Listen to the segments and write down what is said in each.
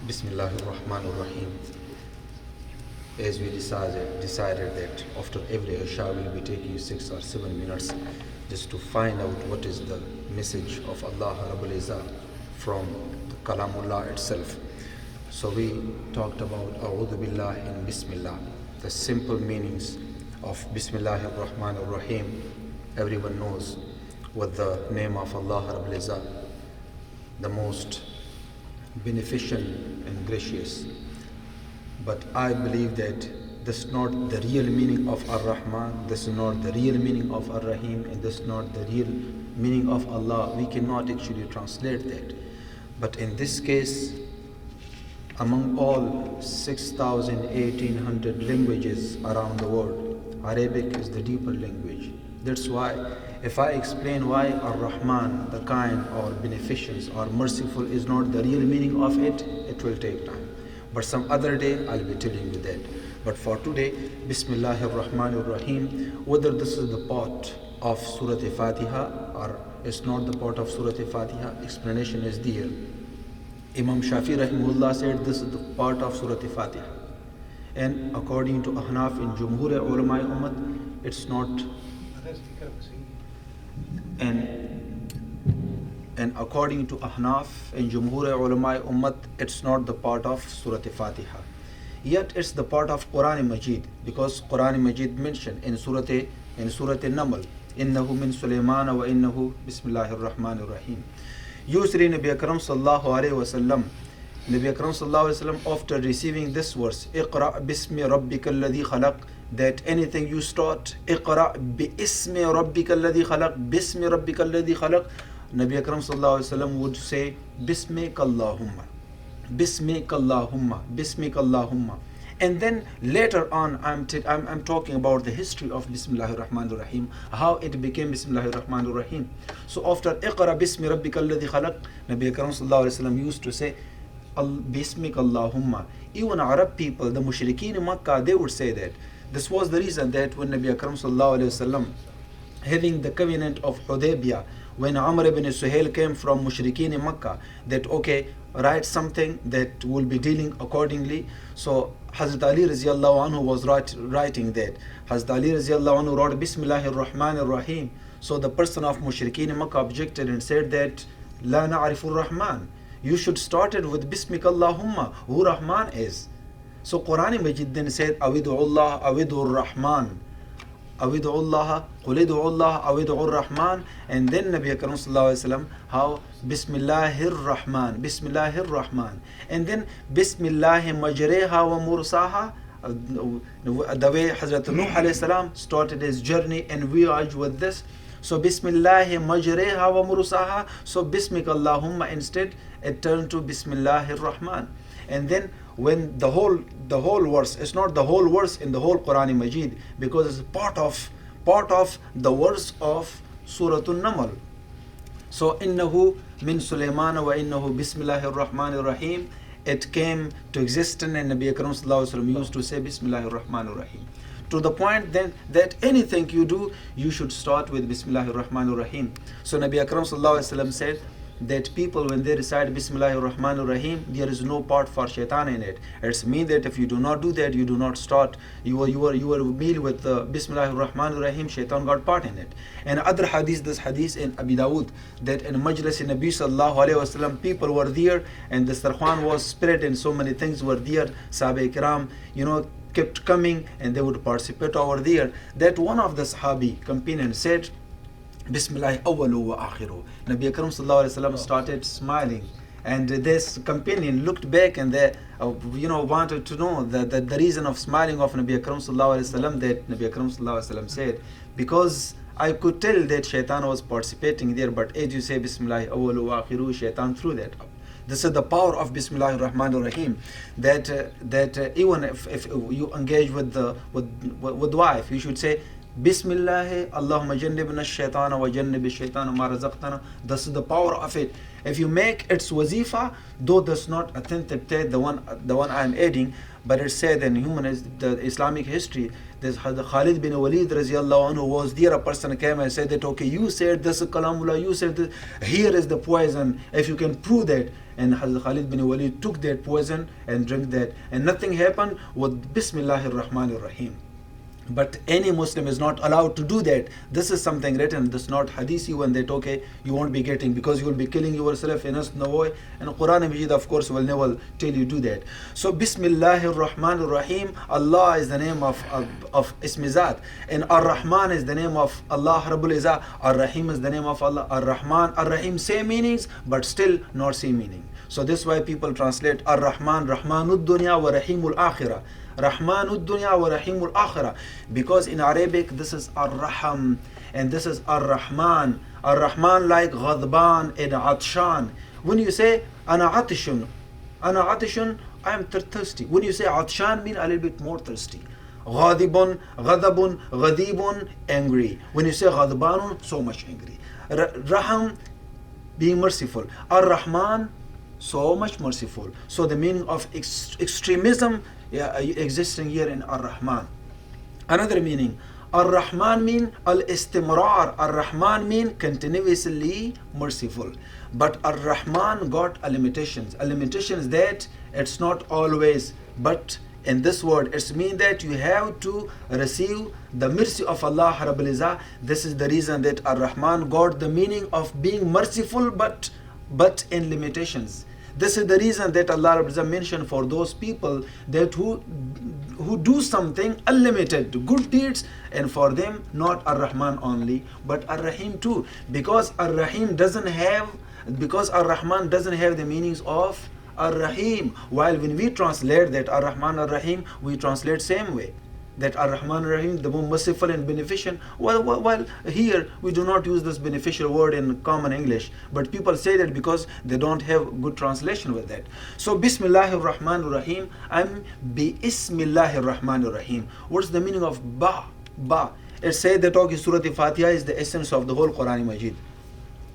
Bismillah ar-Rahman ar-Rahim. As we decided that after every Isha we'll be taking 6 or 7 minutes just to find out what is the message of Allah Rabbul Izzah from the Kalamullah itself. So we talked about A'udhu Billah and Bismillah, the simple meanings of Bismillah ar-Rahman ar-Rahim. Everyone knows what the name of Allah Rabbul Izzah, the most beneficent and gracious. But I believe that this is not the real meaning of Ar-Rahman, this is not the real meaning of Ar-Rahim, and this is not the real meaning of Allah. We cannot actually translate that. But in this case, among all 6,000, 1,800 languages around the world, Arabic is the deeper language. That's why if I explain why Ar-Rahman, the kind or beneficent or merciful, is not the real meaning of it, it will take time. But some other day I'll be telling you that. But for today, Bismillah ar-Rahman ar-Rahim, whether this is the part of Surah Al-Fatiha or it's not the part of Surah Al-Fatiha, explanation is there. Imam Shafi rahimahullah said this is the part of Surah Al-Fatiha. And according to Ahnaf in Jumhur Ulama Ummat, it's not. And according to Ahnaf and Jumhur Ulama Ummat, it's not the part of Surah Al-Fatiha. Yet it's the part of Quran Majid, because Quran Majid mentioned in Surah An-Naml, Innahu min Sulaiman wa innahu Bismillahir Rahmanir Rahim. Usually Nabi Akram sallallahu alayhi wa sallam, Nabi Akram sallallahu alayhi wa sallam, after receiving this verse, Iqra bismi rabbika alladhi khalaq, that anything you start, Iqra bi ismi rabbika alladhi khalaq, bismi rabbika alladhi khalaq, Nabi Akram sallallahu alayhi wa sallam would say, Bismika Allahumma, Bismika Allahumma, Bismika Allahumma. And then later on, I'm talking about the history of Bismillahir Rahmanir Rahim, how it became Bismillahir Rahmanir Rahim. So after Iqra bismi rabbika alladhi khalaq, Nabi Akram sallallahu alayhi wa sallam used to say, Bismika Allahumma. Even Arab people, the mushrikeen in Makkah, they would say that. This was the reason that when Nabi Akram sallallahu alayhi wa sallam, having the covenant of Hudaybiyah, when Amr ibn Suhail came from mushrikeen in Makkah, that okay, write something that will be dealing accordingly. So Hazrat Ali radiallahu anhu was writing that. Hazrat Ali radiallahu anhu wrote Bismillahir Rahmanir Rahim. So the person of mushrikeen in Makkah objected and said that La na'rifur Rahman. You should start it with Bismika Allahumma, who Rahman is. So Quran Majid then said Awidu Allah, Awidu Rahman. Awidu Allah, Qulidu Allah, Awidu Rahman. And then Nabi Akram sallallahu alayhi wa sallam, how Bismillahir Rahman, Bismillahir Rahman. And then Bismillahi Majreha wa Mursaha, the way Hazrat Nuh alayhi salam started his journey and voyage with this. So Bismillahi Majreha wa Mursaha, so Bismika Allahumma instead, it turned to Bismillahir Rahman. And then when the whole verse, it's not the whole verse in the whole Quran Majid, because it's part of the verse of Surah An-Naml. So Innahu min Sulaiman wa innahu Bismillahir Rahmanir Rahim, it came to existence, and Nabi Akram sallallahu alaihi wasallam used to say Bismillahir Rahmanir Rahim. To the point then that anything you do, you should start with Bismillahir Rahmanir Rahim. So Nabi Akram sallallahu alaihi wasallam said that people, when they recite Bismillahir Rahmanir Rahim, there is no part for shaitan in it. It's mean that if you do not do that, you do not start, you are meal with Bismillahir Rahmanir Rahim, shaitan got part in it. And other hadith, this hadith in Abi Dawud, that in Majlis in Nabi sallallahu alayhi wa sallam, people were there and the sarkhan was spread and so many things were there. Sahaba Ikram, kept coming and they would participate over there. That one of the Sahabi companions said, Bismillah awwalu wa akhiru. Nabi Akram sallallahu alayhi wa sallam started smiling, and this companion looked back and they wanted to know the reason of smiling of Nabi Akram sallallahu alayhi wa sallam. That Nabi Akram sallallahu alayhi wa sallam said, because I could tell that shaitan was participating there, but as you say Bismillah awwalu wa akhiru, shaitan threw that up. This is the power of Bismillahir Rahmanir Rahim. That even if you engage with wife, you should say Bismillah, Allahumma jannibna shaitana wa jannibi shaitana ma razaqtana. This is the power of it. If you make its wazifa, though that's not authentic, the one I am adding, but it's said in the Islamic history, there's the Khalid bin Walid radiallahu anhu was there. A person came and said that, okay, you said this kalamullah, you said this, here is the poison. If you can prove that, and Hazrat Khalid bin Walid took that poison and drank that, and nothing happened with Bismillahir Rahmanir Rahim. But any Muslim is not allowed to do that. This is something written. This is not hadith when that okay, you won't be getting because you will be killing yourself in no way. And Quran and Majid of course will never tell you do that. So Bismillahir Rahmanir Rahim, Allah is the name of Ismizat, and Ar-Rahman is the name of Allah Rabbul Izzah. Ar-Rahim is the name of Allah. Ar-Rahman, Ar-Rahim same meanings but still not same meaning. So this is why people translate Ar-Rahman, Rahmanud Dunya wa Rahimul Akhirah. Rahmanud Dunya wa Rahimul Akhirah, because in Arabic this is Ar-Raham and this is Ar-Rahman. Ar-Rahman like Ghadban and Atshan. When you say Ana Atishun, I am thirsty. When you say Atshan, mean a little bit more thirsty. Ghadibun, Ghadabun, Ghadibun, angry. When you say Ghadbanun, so much angry. Raham, being merciful. Ar-Rahman, so much merciful. So the meaning of extremism existing here in Ar-Rahman. Another meaning, Ar-Rahman mean al-istimrar. Ar-Rahman mean continuously merciful. But Ar-Rahman got a limitations. A limitation is that it's not always, but in this word it's mean that you have to receive the mercy of Allah Rabbul Izzah. This is the reason that Ar-Rahman got the meaning of being merciful but in limitations. This is the reason that Allah mentioned for those people that who do something unlimited good deeds, and for them not Ar-Rahman only but Ar-Rahim too, because Ar-Rahman doesn't have the meanings of Ar-Rahim. While when we translate that Ar-Rahman Ar-Rahim, we translate same way, that Ar-Rahman Ar-Rahim, the more merciful and beneficent. While here we do not use this beneficial word in common English, but people say that because they don't have good translation with that. So Bismillahir Rahmanir Rahim, I'm Bismillahir Rahmanir Rahim. What's the meaning of Ba? It says that okay, Surah Al-Fatiha is the essence of the whole Quran Majid.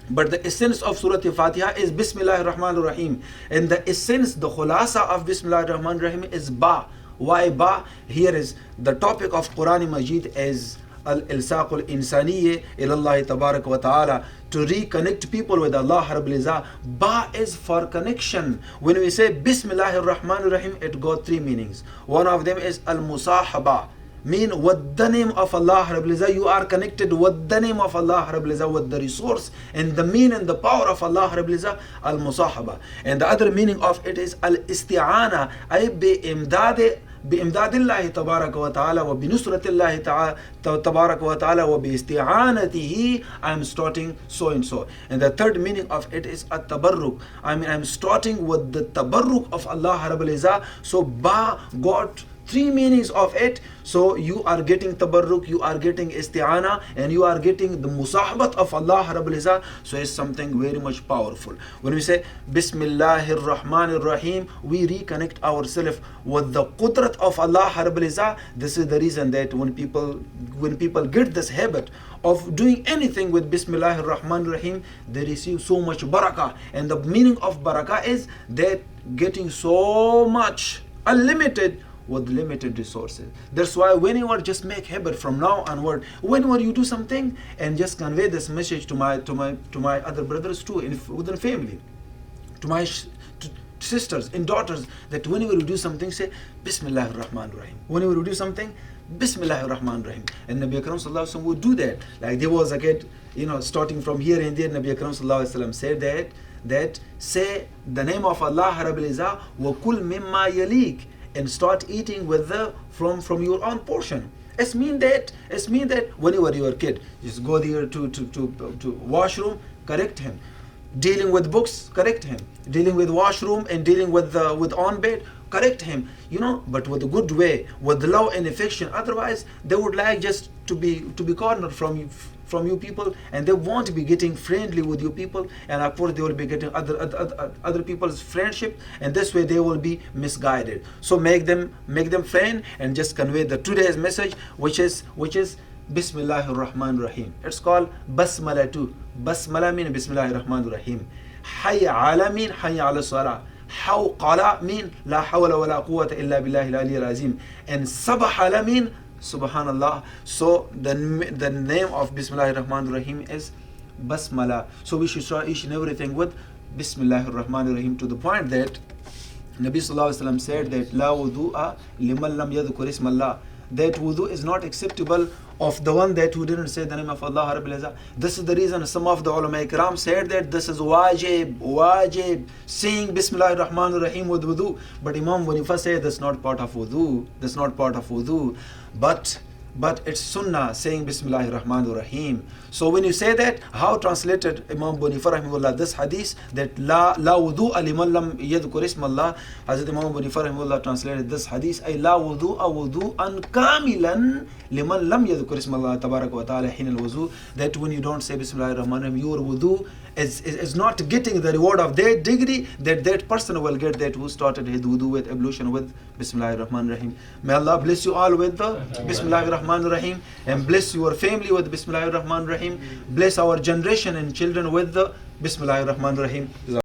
But the essence of Surah Al-Fatiha is Bismillahir Rahmanir Rahim. And the essence, the khulasa of Bismillahir Rahmanir Rahim is Ba. Why Ba? Here is the topic of Quran Majid is Al-Ilsaq al-Insaniyya ilallah tabarak wa ta'ala, to reconnect people with Allah Rabbul Izzah. Ba is for connection. When we say Bismillahir Rahmanir Rahim, it got three meanings. One of them is Al-Musahaba, mean with the name of Allah Rabbul Izzah, you are connected with the name of Allah Rabbul Izzah, with the resource and the mean and the power of Allah Rabbul Izzah, Al-Musahaba. And the other meaning of it is Al-Isti'ana, ay بإمداد الله تبارك وتعالى وبنصرة الله تبارك وتعالى وباستعانته, I'm starting so and so. And the third meaning of it is at-tabarruk. I mean, I'm starting with the tabarruk of Allah Rabbul Izzah. So Ba got three meanings of it. So you are getting tabarruk, you are getting isti'ana, and you are getting the musahabat of Allah Rabbul Izzah. So it's something very much powerful. When we say Bismillahir Rahmanir Rahim, we reconnect ourselves with the qudrat of Allah Rabbul Izzah. This is the reason that when people get this habit of doing anything with Bismillahir Rahmanir Rahim, they receive so much barakah. And the meaning of barakah is that getting so much unlimited with limited resources. That's why whenever just make habit from now onward, whenever you do something, and just convey this message to my other brothers too, within family, to my sisters and daughters, that whenever you do something, say Bismillahir Rahmanir Rahim. Whenever you do something, Bismillahir Rahmanir Rahim. And Nabi Akram Sallallahu Alaihi Wasallam would do that. Like there was a kid, starting from here and there, Nabi Akram Sallallahu Alaihi Wasallam said that say the name of Allah Rabbul Izzah wa kul mimma yalik, and start eating with from your own portion. It's mean that whenever you're a kid, just go there to washroom, correct him. Dealing with books, correct him. Dealing with washroom and dealing with on bed, correct him. But with a good way, with love and affection. Otherwise, they would like just to be cornered from you people, and they won't be getting friendly with you people, and of course they will be getting other people's friendship, and this way they will be misguided. So make them friend, and just convey the today's message, which is Bismillahir Rahmanir Rahim. It's called Basmala too. Basmala mean Bismillahir Rahmanir Rahim. Hayya ala mean Hayya ala salah. Hawqala mean La hawla wa la quwwata illa billahi al-aliyyil azim. And Sabahala mean Subhanallah. So the name of Bismillahir Rahmanir Rahim is Basmala. So we should start each and everything with Bismillah ar-Rahman ar-Rahim, to the point that Nabi Sallallahu Alaihi Wasallam said that La wudu'a liman lam yadhkur ismallah, that wudu is not acceptable of the one that who didn't say the name of Allah Rabbil Izzah. This is the reason some of the ulama ikram said that this is wajib, saying Bismillah ar-Rahman ar-Rahim with wudu. But Imam Banifa said that's not part of wudu, that's not part of wudu, but it's sunnah saying Bismillah ar-Rahman ar-Rahim. So when you say that, how translated Imam Banifa rahimahullah this hadith that la wudu'a liman lam yadhkur ismallah? Hazrat Imam Banifa rahimahullah translated this hadith ay la wudu'a wudu'an kamilan liman lam yadhkur ismallah tabaraka wa ta'ala hin al-wuzu, that when you don't say Bismillah ar-Rahman ar-Rahim, your wudu is not getting the reward of that degree that person will get, that who started his wudu with ablution with Bismillah ar-Rahman ar-Rahim. May Allah bless you all with the Bismillah ar-Rahman ar-Rahim, and bless your family with Bismillah ar-Rahman ar-Rahim. Bless our generation and children with the Bismillah ar-Rahman ar-Rahim.